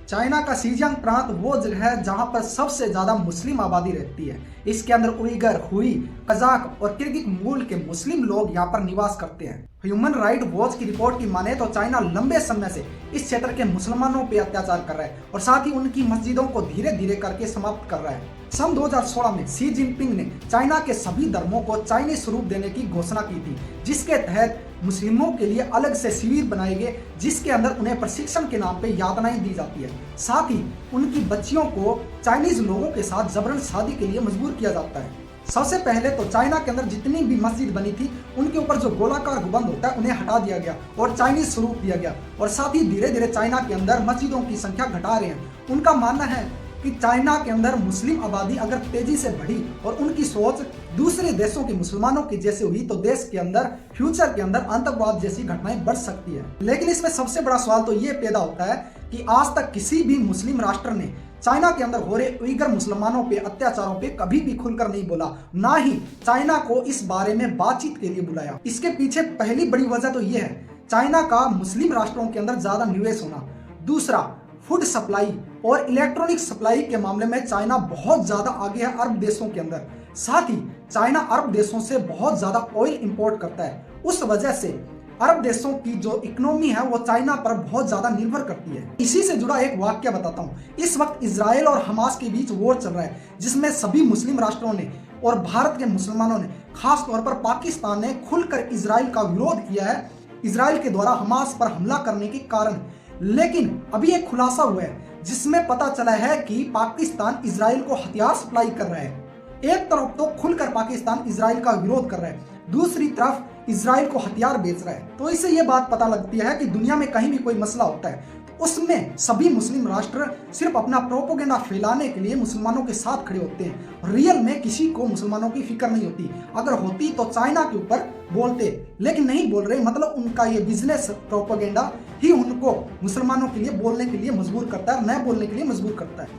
China का शिजियांग प्रांत वो जगह है जहां पर सबसे ज्यादा मुस्लिम आबादी रहती है। इसके अंदर उइगर, हुई, कजाक और किर्गिक मूल के मुस्लिम लोग यहाँ पर निवास करते हैं। ह्यूमन राइट वॉच की रिपोर्ट की माने तो चाइना लंबे समय से इस क्षेत्र के मुसलमानों पर अत्याचार कर रहा है और साथ ही उनकी मस्जिदों को धीरे धीरे करके समाप्त कर रहा है। सन 2016 में शी जिनपिंग ने चाइना के सभी धर्मों को चाइनीज स्वरूप देने की घोषणा की थी, जिसके तहत मुस्लिमों के लिए अलग से शिविर बनाए गए, जिसके अंदर उन्हें प्रशिक्षण के नाम पे यातनाएं दी जाती है। साथ ही उनकी बच्चियों को चाइनीज लोगों के साथ जबरन शादी के लिए मजबूर किया जाता है। सबसे पहले तो चाइना के अंदर जितनी भी मस्जिद बनी थी उनके ऊपर जो गोलाकार गुंबद होता है उन्हें हटा दिया गया और चाइनीज स्वरूप दिया गया, और साथ ही धीरे धीरे चाइना के अंदर मस्जिदों की संख्या घटा रहे हैं। उनका मानना है कि चाइना के अंदर मुस्लिम आबादी अगर तेजी से बढ़ी और उनकी सोच दूसरे देशों के मुसलमानों की जैसे हुई तो देश के अंदर फ्यूचर के अंदर आतंकवाद जैसी घटनाएं बढ़ सकती है। लेकिन इसमें सबसे बड़ा सवाल तो ये पैदा होता है कि आज तक किसी भी मुस्लिम राष्ट्र ने चाइना के अंदर हो रहे उइगर मुसलमानों पे अत्याचारों पे कभी भी खुलकर नहीं बोला, ना ही चाइना को इस बारे में बातचीत के लिए बुलाया। इसके पीछे पहली बड़ी वजह तो ये है चाइना का मुस्लिम राष्ट्रों के अंदर ज्यादा निवेश होना। दूसरा, फूड सप्लाई और इलेक्ट्रॉनिक सप्लाई के मामले में चाइना बहुत ज्यादा आगे है अरब देशों के अंदर। साथ ही चाइना अरब देशों से बहुत ज्यादा ऑयल इंपोर्ट करता है। उस वजह से अरब देशों की जो इकोनॉमी है वो चाइना पर बहुत ज्यादा निर्भर करती है। इसी से जुड़ा एक वाक्य बताता हूँ। इस वक्त इजराइल और हमास के बीच वॉर चल रहा है, जिसमें सभी मुस्लिम राष्ट्रों ने और भारत के मुसलमानों ने, खास तौर पर पाकिस्तान ने खुलकर इजराइल का विरोध किया है इजराइल के द्वारा हमास पर हमला करने के कारण। लेकिन अभी एक खुलासा हुआ है जिसमें पता चला है कि पाकिस्तान इजराइल को हथियार सप्लाई कर रहा है। एक तरफ तो खुलकर पाकिस्तान इजराइल का विरोध कर रहा है, दूसरी तरफ इजराइल को हथियार बेच रहा है। तो इससे यह बात पता लगती है कि दुनिया में कहीं भी कोई मसला होता है तो उसमें सभी मुस्लिम राष्ट्र सिर्फ अपना प्रोपोगेंडा फैलाने के लिए मुसलमानों के साथ खड़े होते हैं। रियल में किसी को मुसलमानों की फिक्र नहीं होती। अगर होती तो चाइना के ऊपर बोलते, लेकिन नहीं बोल रहे। मतलब उनका ये बिजनेस प्रोपोगेंडा ही उनको मुसलमानों के लिए बोलने के लिए मजबूर करता है, न बोलने के लिए मजबूर करता है।